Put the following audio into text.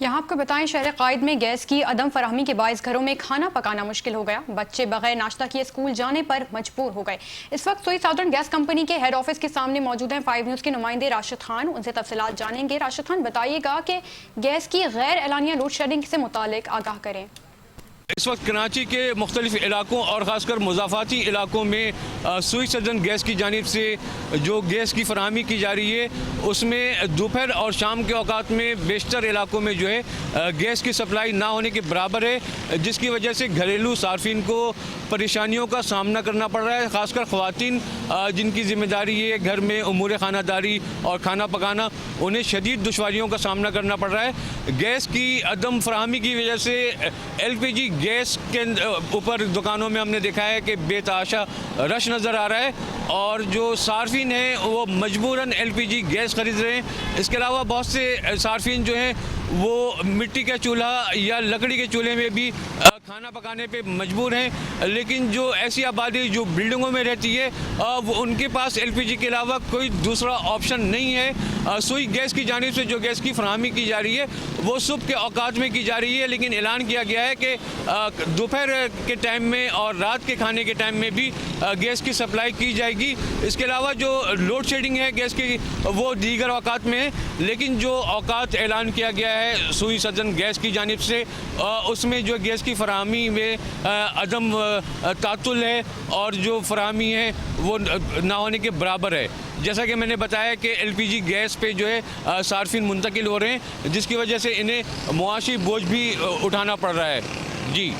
यहाँ आपको बताएं, शहर कायद में गैस की अदम फराहमी के बायस घरों में खाना पकाना मुश्किल हो गया। बच्चे बगैर नाश्ता किए स्कूल जाने पर मजबूर हो गए। इस वक्त सोई साउदर्न गैस कंपनी के हेड ऑफिस के सामने मौजूद हैं 5 न्यूज़ के नुमाइंदे राशिद खान। उनसे तफसीलात जानेंगे। राशिद खान, बताइएगा कि गैस की गैर एलानिया लोड शेडिंग से मुतालिक आगाह करें। इस वक्त कराची के मुख्तलिफ इलाकों और ख़ासकर मुज़ाफ़ाती इलाकों में सोई साउदर्न गैस की जानिब से जो गैस की फराहमी की जा रही है, उसमें दोपहर और शाम के औकात में बेशतर इलाकों में जो है गैस की सप्लाई ना होने के बराबर है, जिसकी वजह से घरेलू सार्फिन को परेशानियों का सामना करना पड़ रहा है। ख़ासकर ख़वातीन जिनकी ज़िम्मेदारी है घर में उमूर ख़ानादारी और खाना पकाना, उन्हें शदीद दुश्वारियों का सामना करना पड़ रहा है। गैस की अदम फराहमी की वजह से LPG गैस के ऊपर दुकानों में हमने देखा है कि बेतहाशा रश नज़र आ रहा है और जो सार्फिन हैं वो मजबूरन LPG गैस ख़रीद रहे हैं। इसके अलावा बहुत से सार्फिन जो हैं वो मिट्टी का चूल्हा या लकड़ी के चूल्हे में भी खाना पकाने पे मजबूर हैं, लेकिन जो ऐसी आबादी जो बिल्डिंगों में रहती है वो उनके पास LPG के अलावा कोई दूसरा ऑप्शन नहीं है। सोई गैस की जानिब से जो गैस की फराहमी की जा रही है वो सुबह के औकात में की जा रही है, लेकिन ऐलान किया गया है कि दोपहर के टाइम में और रात के खाने के टाइम में भी गैस की सप्लाई की जाएगी। इसके अलावा जो लोड शेडिंग है गैस की वो दीगर औकात में है, लेकिन जो औकात ऐलान किया गया है सोई साउदर्न गैस की जानिब से उसमें जो गैस की फराहमी में अदम तातुल है और जो फराहमी है वो ना होने के बराबर है। जैसा कि मैंने बताया कि LPG गैस पे जो है सार्फिन मुंतकिल हो रहे हैं, जिसकी वजह से इन्हें मुआशी बोझ भी उठाना पड़ रहा है। जी।